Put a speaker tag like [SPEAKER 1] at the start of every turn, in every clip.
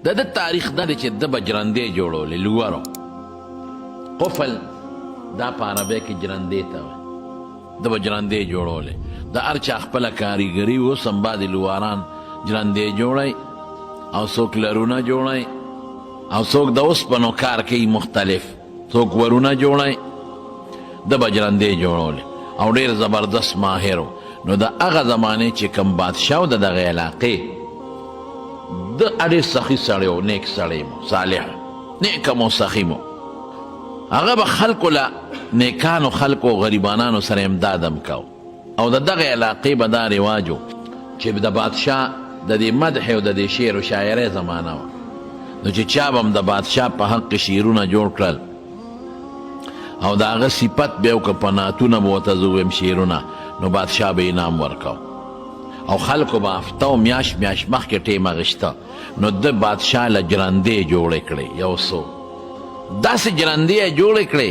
[SPEAKER 1] د تاریخ دا دی چې د به جرندې جوړولې لوورو قفل دا په عربی کې جرندې ته وایي د به جرندې جوړولې د هر چا خپله کاریګري اوس هم بعضې لواران جرندې جوړی او څوک لرونه جوړی او څوک د اوسپنو کار کوي مختلف څوک ورونه جوړی د به جرندې جوړولې او ډېر زبردست ماهر و نو د هغه زمانې چې کوم بادشاه و د دغې علاقې د ډېر سخي سړی و نیک سړی مو صالح نیک مو سخي مو هغه به خلکو له نیکانو خلکو غریبانانو سره امداد هم کو او د دغې علاقې به دا رواج و چې د بادشاه د دې مدح او د دې شعر و شاعرۍ زمانه وه نو چې چا به هم د بادشاه په حق کې شعرونه جوړ کړل او د هغه صفت به یې وکړه په نعتونه به ورته زه ویم شعرونه نو بادشاه به انعام ورکو او خلکو به هفته و میاشت مخکې ټیم اخیسته نو د بادشاه له جرندې جوړې کړې یو څو داسې جرندې یې جوړې کړې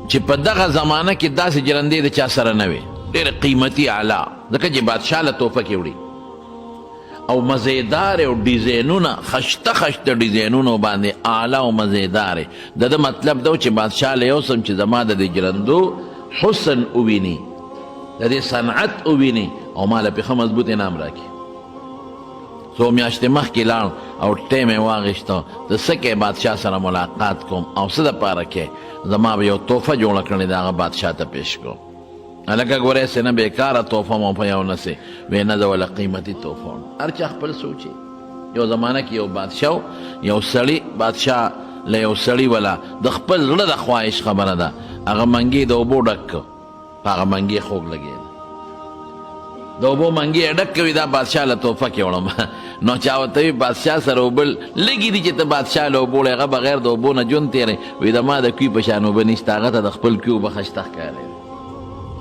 [SPEAKER 1] چې په دغه زمانه کې داسې جرندې د چا سره نه وې ډېرې قیمتي اعلی ځکه چې بادشاه له توفه کې وړي او مزیدار او ډیزاینونه خشته ډیزاینونو باندې اعلی او مزیدار د ده مطلب دا چې بادشاه له یو سم چې زما د دې جرندو حسن وویني د دې صنعت وویني او ما له پې ښه مضبوط انعام راکړي څو میاشتې مخکې لاړ او ټیم یې واخیسته د څه کې بادشاه سره ملاقات کوم او څه دپاره کې زما به یو تحفه جوړه کړې د هغه بادشاه ته پیش کوم هلکه ګورې سې نه بېکاره تحفه مو په یو نه سې وی نه زه وله قیمتي تحفه هر چا خپل سوچي یو زمانه کې یو بادشاه یو سړي بادشاه له یو سړي وله د خپل زړه د خواهش خبره ده هغه منګي د اوبو ډک که په هغه منګي خوږ لګېده د اوبو منګي یې ډک کوي دا بادشاه له تحفه کې وړم نو چا ورته وي بادشاه سره اوبه لږې دي چې ته بادشاه له اوبو هغه بغیر د اوبو نه ژوند تېری وي د ما د کوي په شان اوبه نشته هغه ته د خپل کوي اوبه ښایسته ښکارېده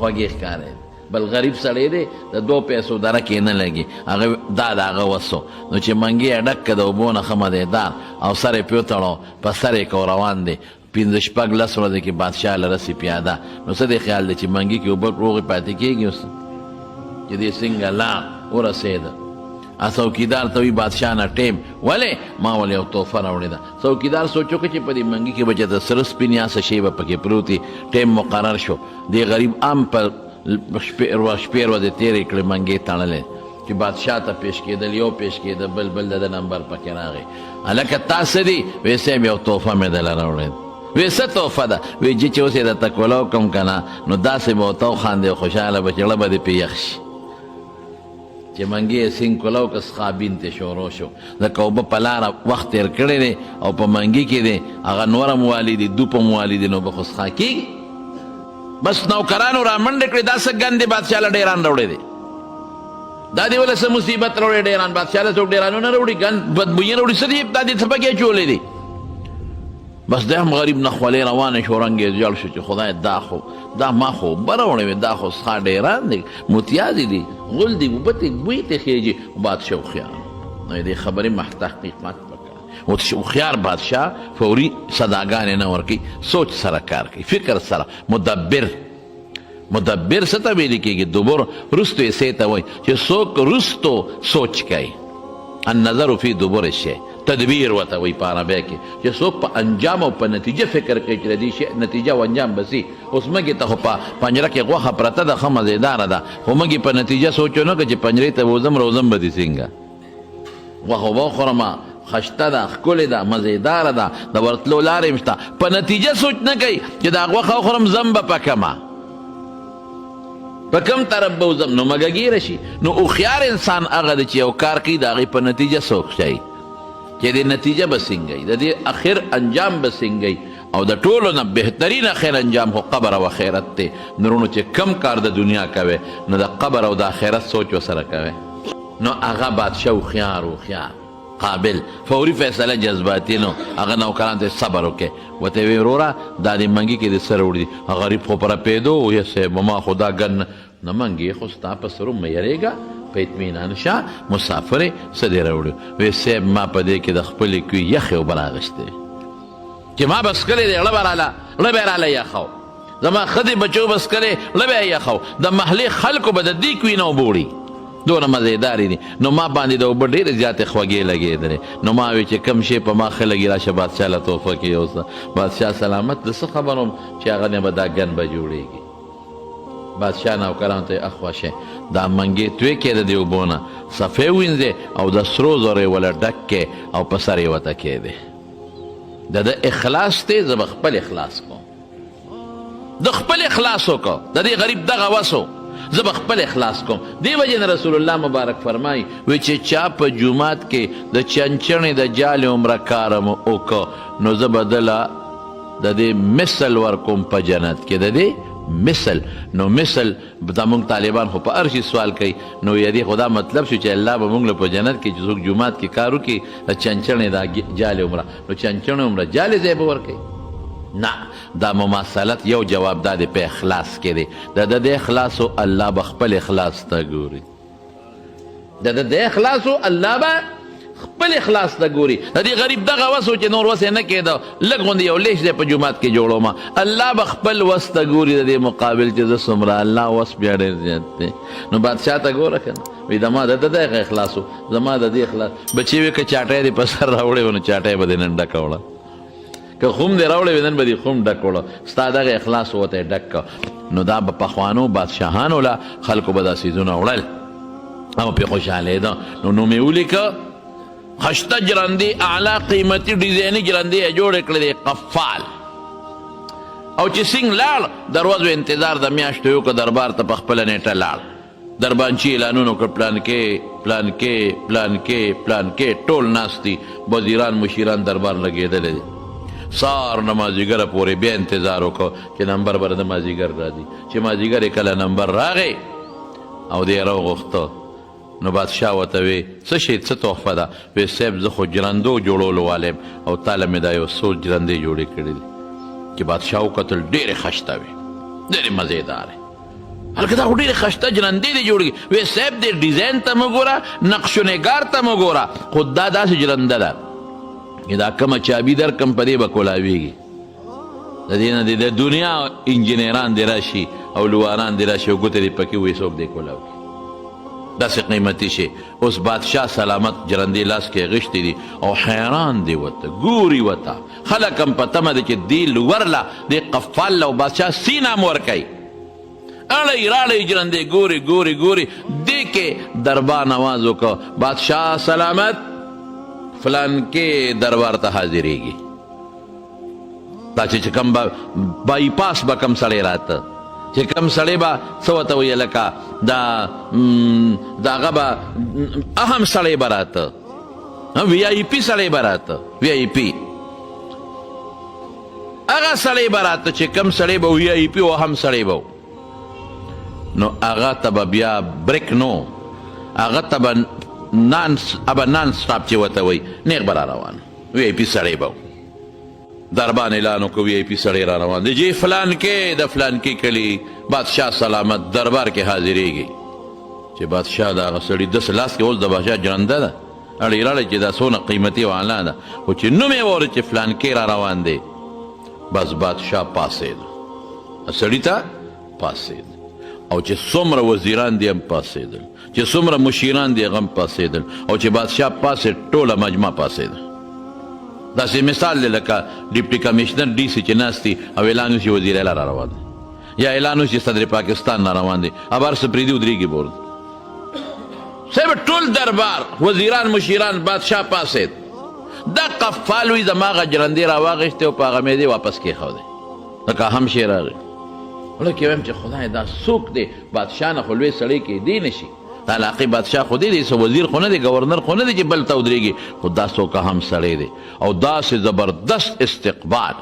[SPEAKER 1] خوږې ښکارېده بل غریب سړی دی د 2 پیسو دره کې نه لګي هغه دا د هغه وسو نو چې منګي یې ډک که د اوبو نه ښه مدیدار او سر یې پې وتړو په سر یې کو روان دی 15 شپږ لس ورځې کې بادشاه له رسي پیاده نو څه دی خیال دی چې منګي کې اوبه روغې پاتې کېږي اوس چې دې څنګه لا ورسېده څوکیدار ته وي بادشاه نه ټیم ولې ما ولې یو تحفه راوړې ده څوکیدار سوچ وکړه چې په دې منګي کې به چې د سره سپین یا څه شی به پکې پروت وي ټیم مقرر شو دې غریب عام په شپې ورځې تېرې کړې منګې تړلې چې بادشاه ته پیش کېدل یو پیش کېده بل د نمبر پکې راغی هلکه تا څه دي وی صاحب یو تحفه مې دله راوړې وی څه تحفه ده وی چې اوس یې درته کولو کوم که نه نو داسې به ورته وخاندې او خوشحاله به چې زړه به دې پې یخ شي چې منګي یې سینګ کولو که سخابین ته شروع شو ځکه اوبه په لاره وخت تېر کړی دی او په منګي کې دی هغه نور هم والي دي دوپ هم والي دي نو به خو څښا کېږي بس نوکرانو را منډې کړې دا څه ګند دی بادشاه له ډېران راوړی دی دا دې ولې څه مصیبت راوړی ډېران بادشاه له څوک ډېرانونه راوړي ګند بدبویي راوړي څه دي دا دې څه پکې اچولی دی بس دی هم غریب نه خولې روانې شو رنګ یې ژړ شو چې خدای دا ما خو اوبه راوړې وې دا خو څښا ډېران دی متیازې دي غول دي اوبه ته بوی ته خېږي بادشاه هوښیار نو دې خبرې تحقیقات پکار هوښیار بادشاه فوري صداګانې نه ورکوي سوچ سره کار کوي فکر سره مدبر څه ته ویلې کېږي دبر رستو یې څه ته وایي چې څوک رستو سوچ کوي النظر فی دبر الشی تدبیر ورته وایي په عربی کې چې څوک په انجام او په نتیجه فکر کوي چې د دې شی نتیجه او انجام بسي اوس مګې ته خو په پنجره کې غوښه پرته ده ښه مزېداره ده خو مګې په نتیجه سوچ ونه کړه چې پنجرې ته به وځم روزم به دې څنګه غوښه به وخورم خشته ده ښکلې ده مزېداره ده د ورتلو لارې هم شته په نتیجه سوچ نه کوي چې دا غوښه وخورم زم به په کمه په کم طرف به وځم نو مګه شي نو هوښیار انسان هغه دی چې یو کار کوي د هغې په نتیجه سوچ کوي چې د نتیجه به څنګه د دې اخر انجام به څنګه او د ټولو نه بهترین اخر انجام خو قبر او آخرت دی نورونو چې کم کار د دنیا کوي نو د قبر او د آخرت سوچ ورسره کوي نو هغه بادشاه هوښیار قابل فوري فیصله جذباتي نو هغه نوکران ته صبر وکړي ورته ویې وروره دا دې منګي کې دې څه راوړي غریب خو په رپېدو ویې صاحب ما خو دا ګن نه منګي خو ستا په سرو مه یېرېږه په اطمینان شه مسافر یې څه دې راوړي ویې صاحب ما په دې کې د خپلې کوي یخې اوبه راغوښتې چې ما بس کړی دی زړه به یې راله یخو زما ښځې بچو بس کړی زړه به یې یخو د محلې خلکو به د دې کوي نه اوبه وړي دونه مزیدارې دي. نو ما باندې د اوبه ډېرې زیاتې خوږې لګېدلې. نو ما وی چې کم شی په ما ښه لګي راشه بادشاه له تحفه کې یوسه. بادشاه سلامت د څه خبر وم چې هغه نه به دا ګن به جوړېږي. بادشاه نوکرانو ته یې اخوا شئ دا منګې توی کې د دې اوبو نه صفې وینځې او د سرو زرو یې وله ډک کې او په سر یې وته کېدې. د ده اخلاص دی زه به خپل اخلاص کوم. د خپل اخلاص وکړه. د دې غریب دغه وس و زه به خپل اخلاص کوم. دې وجې نه رسول الله مبارک فرمایي وی چې چا په جومات کې د چنچڼې د جالې عمره کاره مو وکړه نو زه به دله د دې مثل ورکوم په جنت کې. د دې مثل نو مثل دا مونږ طالبان خو په هر شي سوال کوي نو یدې خو دا مطلب شو چې الله به مونږ له په جنت کې چې څوک جومات کې کار وکړي د چنچڼې دا جالې عمره نو چنچڼې عمره جالې ځای به ورکوي. نه دا مماثلت یو جواب دا دی په اخلاص کې دی. د د اخلاصو الله به خپل اخلاص ته ګوري. د اخلاصو الله به خپل اخلاص ته ګوري. د دې غریب دغه وس و چې نور وس یې نه کېده لږ غوندې یو لیش دی په جومات کې جوړوم الله به خپل وس ته ګوري د دې مقابل چې زه څومره الله وس بیا ډېر زیات دی. نو بادشاه ته ګوره که نه وایي زما د دغه اخلاص و زما د دې اخلاص بچې وې که چاټی دې په سر راوړی و نو چاټی به دې نن ډکه وړه که خوم دې راوړی وې نن به دې خوم ډک وړه ستا دغه اخلاص ورته یې ډک که. نو دا به پخوانو بادشاهانو له خلکو به دا څیزونه وړل او پرې خوشحالېده. نو نوم یې ولیکه خشته جرندې اعلی قیمتي ډیزایني جرندې یې جوړې کړې دی قفال. او چې سنګ لاړ دروازو انتظار د میاشتو یو که دربار ته په خپله نیټه لاړ. دربانچي اعلانونه وکړ پلانکې پلانکې پلانکې پلانکې ټول ناست دي وزیران مشیران دربار لګېدلی دی. سار نه مازدیګره پورې بیا انتظار وکړو چې نمبر به د مازدیګر راځي. چې مازدیګر یې کله نمبر راغی او دی یې راوغوښته نو بادشاه ورته وی څه شی څه تحفه ده؟ وی صاحب زه خو جرندو جوړولو والی یم او تاله مې دا یو څو جرندې جوړې کړي دي. چې بادشاه وکتل ډېرې خشته وې ډېرې مزېدارې. هلکه دا خو ډېرې خشته جرندې دي جوړې وی صاحب دې ډیزاین ته مه ګوره نقش و نګار ته مه ګوره خو دا داسې جرنده ده چې دا کومه چابي درکم په دې به کولاویږي. د دې نه د دنیا انجینران دې راشي او لواران دې راشي او ګوتې دې پکې وایي څوک دې کولاوي داسې قیمتي شي. اوس بادشاه سلامت جرندې لاس کې اغېښتې دي او حیران دی ورته ګوري ورته خلک هم په تمه دی چې دې لور له دې قفال له او بادشاه سینه هم ورکوي. اړی راړی جرندې ګوري ګوري ګوري دې کې دربار نواز وکړه بادشاه سلامت فلان کې دربار ته حاضرېږي. دا چې کوم بای پاس به کم سړی راته چې کم سړی به څه ورته ویې لکه د هغه به اهم سړی به راته وی آی پي سړی به راته وی آی پي هغه سړی به راته چې کم سړی به وی آی پي او اهم سړی به نو هغه ته به بیا بریک نو هغه ته به نان سټاپ چې ورته وایي نیغ به را روان وی آی پي سړی به دربان اعلان وکړو وی آی پي سړی را روان دی جی فلان کې د فلان کې کلي بادشاه سلامت دربار کې حاضرېږي. چې بادشاه د هغه سړي داسې لاس کې اوس د بادشاه جرنده ده اړې راړې چې دا څونه قیمتي او اعلی ده خو چې نوم یې واورېد چې فلان کې را روان دی بس بادشاه پاسېد سړي ته پاسېد او چې څومره وزیران دي هم پاسېدل چې څومره مشیران دي هغه هم پاسېدل او چې بادشاه پاسېد ټوله مجمع پاسېده. داسې مثال دی لکه ډیپټي کمیشنر ډي سي چې ناست دي او اعلان وشي وزیر اعلی را روان دی یا اعلان وشي صدر پاکستان را روان دی اب هر څه پرېږدي ودرېږي بورد صاحب ټول دربار وزیران مشیران بادشاه پاسېد. دا قفال وي زما هغه جرندې راواغېستې او په هغه مې دې واپس کېښودی لکه هم شی راغی ولکې وایم چې خدای دا څوک دی بادشاه نه خو لوی سړی کېدی نه شي دا علاقې بادشاه خو دی څه وزیر خو نه دی ګورنر خو نه دی چې بل ته ودرېږي خو دا څوک هم سړی دی او داسې زبردست استقبال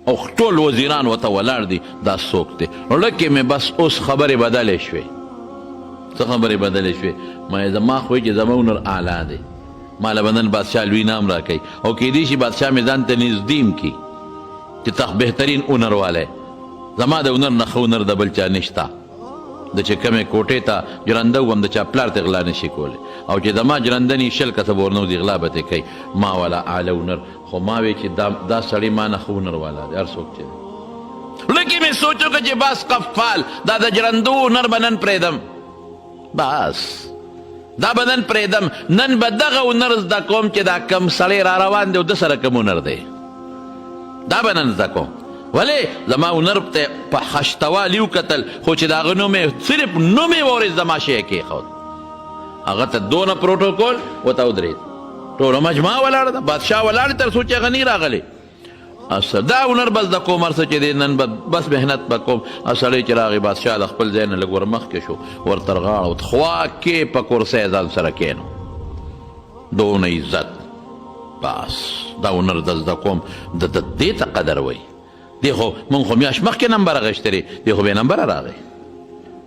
[SPEAKER 1] او ټول وزیران ورته ولاړ دي دا څوک دی. لکې مې بس اوس خبرې بدلې شوې. څه خبرې بدلې شوې؟ ما زما خو چې زما هنر اعلی دی ما له به نن بادشاه لوی نام راکوي او کیدای شي بادشاه مې ځان ته نږدې کړي چې بهترین هنر والی زما د هنر نه ښه هنر د بل چا نشته. د چې کومې کوټې ته جرنده وم د چا پلار ته غلا نشي کولی او چې زما جرنده ني شل کسه به ورنوځي غلا به ترې کوي ما والا اعلی هنر خو ما وی چې دا سړی ما نه ښه هنر والا دی هر څوک چې دی. لکې مې سوچ وکړه چې بس قفال دا د جرندو هنر به نن پرېږدم بس دا بدن پریدم نن به دغه هنر زده کوم چې دا کم سړی را روان دی او ده سره کم هنر دی دا به نن زده کوم ولې زما هنر ته په خشتوالي وکتل خو چې د هغه نوم یې صرف نوم یې واورېد زما شی یې کېښود هغه ته دونه پروټوکول ورته ودرېد ټوله مجموعه ولاړه ده بادشاه ولاړ تر څو چې هغه نه راغلی دا هنر بس د کوم هر څه چې دی نن بس محنت به کوم سړی چې راغی بادشاه د خپل ځای نه لږ ور مخکې شو ورته غاړه خوا کې په کرسۍ ځان سره کېنو دونه عزت بس دا هنر د زده کوم د دې ته قدر وایي دی خو مونږ خو میاشت مخکې نمبر اخیستی دی خو بې نمبره راغی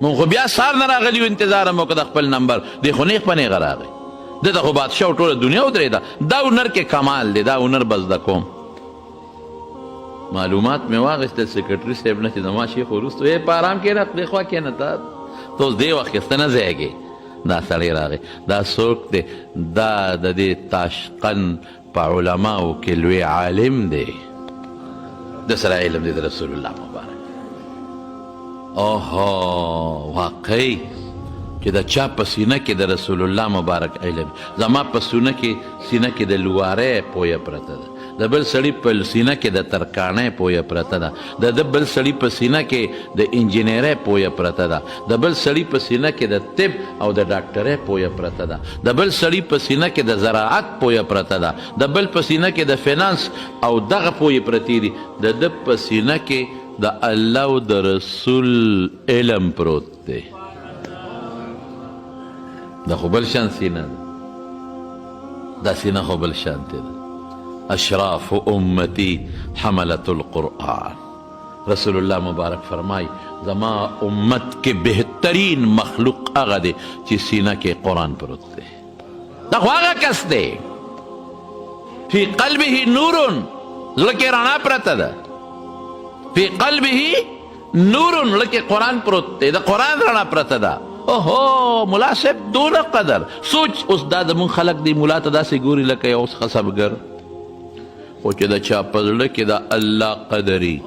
[SPEAKER 1] مونږ خو بیا سار نه راغلي یو انتظار هم وکړه د خپل نمبر دی خو نیغ په نیغه راغی ده ته خو بادشاه ټوله دنیا ودرېده دا هنر کې کمال دی دا هنر به زده کوم معلومات مې واخیستل سکرټري صاحب نه چې زما شیخ وروستو په ارام کښېنه خدای خوا کښېنه ته ته اوس دې وخت کې ته نه ځایږې دا سړی راغی دا څوک دی دا د دې تاشقند په علماو کې لوی عالم دی د سره علم دی د رسول الله مبارک اوهو واقعي چې د چا په سینه کې د رسول الله مبارک علم زما په سینه کې د لوارۍ پویه پرته ده د بل سړي په سینه کې د ترکاڼۍ پویه پرته ده د بل سړي په سینه کې د انجینرۍ پویه پرته ده د بل سړي په سینه کې د طب او د ډاکټرۍ پویه پرته ده د بل سړي په سینه کې د زراعت پویه پرته ده د بل په سینه کې د فینانس او دغه پویې پرتې دي د ده په سینه کې د الله او د رسول علم پروت دی دا خو بل شان سینه ده دا سینه خو بل شانتې ده اشراف امتی حملت القرآن رسول الله مبارک فرمای زما امت کې بهترین مخلوق هغه دی چې سینه کې قرآن پروت دی دا خو هغه کس دی فی قلبه نور زړه کې رڼا پرته ده فی قلبه نور زړه کې قرآن پروت دی د قرآن رڼا پرته ده اوهو ملا صاحب دونه قدر سوچ اوس دا زمونږ خلک دی ملا ته داسې ګوري لکه یو خسبګر خو چې د چا په زړه کې د الله قدري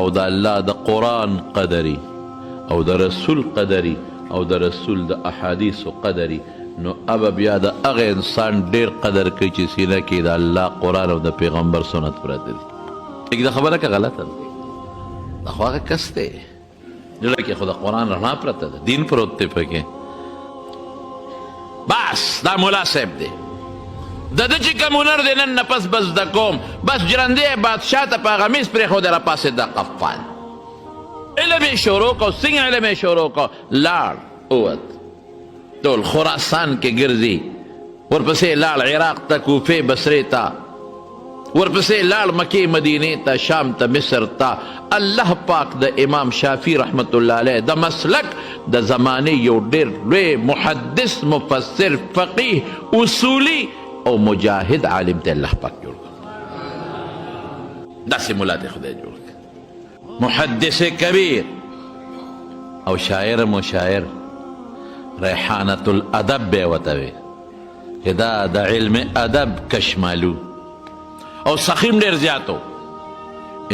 [SPEAKER 1] او د الله د قرآن قدري او د رسول قدري او د رسول د احادیثو قدري نو ابه بیا د هغه انسان ډېر قدر کوي چې سینه کې د الله قرآن او د پیغمبر سنت پراته دي دا خبره که غلطه ده دا خو هغه کس دی زړه کې خو د قرآن رڼا پرته ده دین پروت دی پکې بس دا ملا صاحب دی د ده چې کوم هنر دی نن نه پس به زده کوم بس جرندې بادشاه ته په هغه میز پرېښودی راپاسېد دا قفال علم یې شروع کړو څنګه علم یې شروع کړو لاړ ووت ټول خراسان کې ګرځي ورپسې لاړ عراق ته کوفې بصرې ته ورپسې لاړ مکې مدینې ته شام ته مصر ته الله پاک د امام شافعي رحمت الله علیه د مسلک د زمانې یو ډېر لوی محدث مفسر فقیه اصولي او مجاهد عالم ته الله پاک جوړ کړ داسې ملا ته خدای جوړ کړ محدث کبیر او شاعر مشاعر ریحانة الادب به ورته وي چې دا د علم ادب کشمالو او سخیم ډېر زیاتو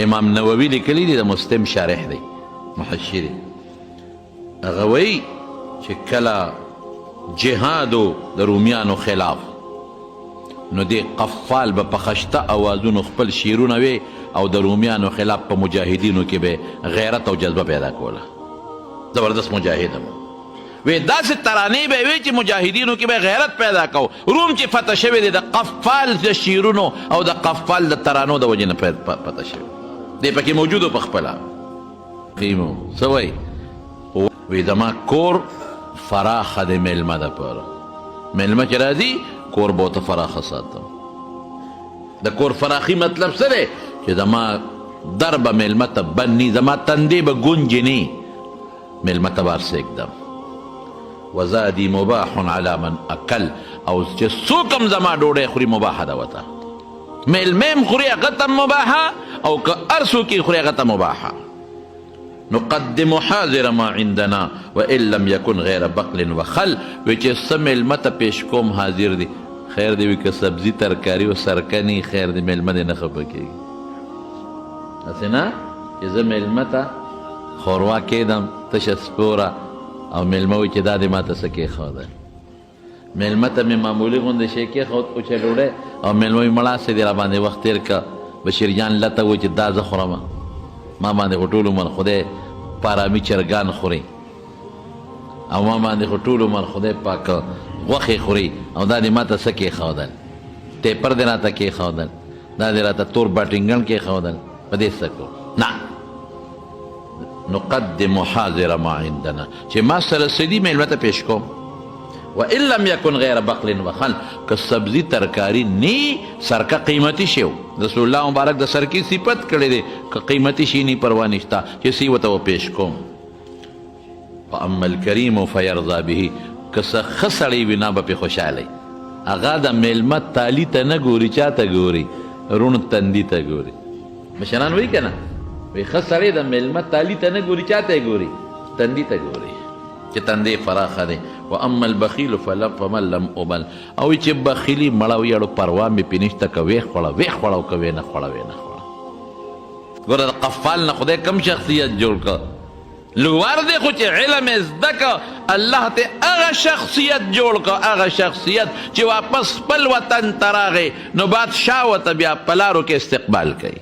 [SPEAKER 1] امام نووي لیکلی دی د مسلم شارح دی محشر هغه وایي چې کله جهادو د رومیانو خلاف نو دی قفال به په خشته اوازونو خپل شعرونه وی او د رومیانو خلاف په مجاهدینو کې به غیرت او جذبه پیدا کوله زبردست مجاهد هم وی داسې ترانې به وی چې مجاهدینو کې به غیرت پیدا کو روم چې فتح شوی دی د قفال د شعرونو او د قفال د ترانو د وجې نه فتح شوی دی پکې موجودو په خپله قیمو څه وایي وی زما کور فراخه د میلمه دپاره میلمه چې راځي کور به ورته فراخه ساتم د کور فراخي مطلب څه دی چې زما در به میلمه ته بند ني زما تندې به ګونجې ني میلمه ته به ارسېږدم وزادي مباح على من اکل او چې څوک هم زما ډوډۍ خوري مباحه ده ورته میلمه هم خوري هغه ته مباحه او که هر څوک یې خوري هغه ته مباحه نقدم حاضر ما عندنا وان لم يكن غير بقل وخل وی چې څه میلمه ته پیش کوم حاضر دی خیر دی وي که سبزي ترکاري او سرکني خیر دی میلمه دی نه خفه کېږي هسې نه چې زه میلمه ته ښوروا کېدم تشه سپوره او میلمه وایي چې دا دې ما ته څه کېښوده میلمه ته مې معمولي غوندې شی کېښود اوچه ډوډۍ او میلمه وایي مړه سې دې را باندې وخت تېر که بشیر جان لته وایي چې دا زه خورم ما باندې خو ټول عمر خدای په ارامي چرګان خوري او ما باندې خو ټول عمر خدای پاک غوښې خوري او دا دې ما ته څه کېښودل ټیپر دې راته کېښودل دا دې راته تور باټینګن کېښودل په دې څه کوو نه نقدم حاضر ما عندنا چې ما سره څه دي میلمه ته پیش کوم وان لم یکن غیر بقل وخل که سبزي ترکاری نی سرکه قیمتي شی رسول الله مبارک د سرکی صفت کړی دی که قیمتي شی نی پروا نشته چې سی ورته پیش کوم فاما الکریم فیرضا به که څه ښه سړی وي نه به پې خوشحالی هغه د میلمه تالي ته نه ګوري چا ته ګوري روڼ تندي ته ګوري مشران وایي که نه وایي ښه سړی د میلمه تالي ته نه ګوري چا ته یې ګوري تندي ته ګوري چې تندی فراخه دی واما البخیل فمن لم ابل او چې بخیلي مړه ویړو پروا مې پې نشته که ویې خوړه ویې خوړه او که ویې نه خوړه ویې نه خوړه ګوره د قفال نه خدای کم شخصیت جوړ کړه لوار دی خو چې علم یې زده که الله ته هغه شخصیت جوړ که هغه شخصیت چې واپس خپل وطن ته راغی نو بادشاه ورته بیا په لارو کې استقبال کوي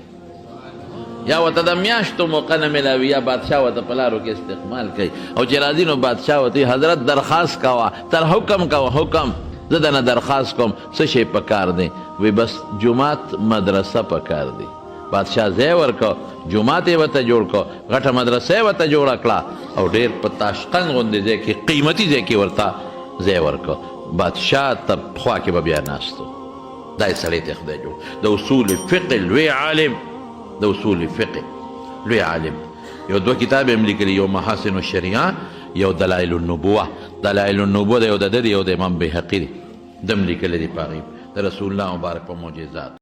[SPEAKER 1] یا ورته د میاشتو موقع نه میلاوي یا بادشاه ورته په لارو کې استقبال کوي او چې راځي نو بادشاه ورته حضرت درخواست کوه تر حکم کوه حکم زه درنه درخواست کوم څه شی پکار دی وی بس جومات مدرسه پکار دی بادشاه ځای ورکړه جومات یې ورته جوړ کړه غټه مدرسه یې ورته جوړه کړه او ډېر په تاشقند غوندې ځای کې قیمتي ځای کې ورته ځای ورکړه بادشاه ته خوا کې به بیا ناست و دا یې سړی ته خدای جوړ د اصول فقه لوی عالم د اصول فقه لوی عالم یو دوه کتاب هم لیکلي یو محاسن الشریعه یو دلائل النبوه دلائل النبوه د یو د ده یو د امام بیهقي دی دم لیکلی دی په هغې د رسول الله مبارک په معجزات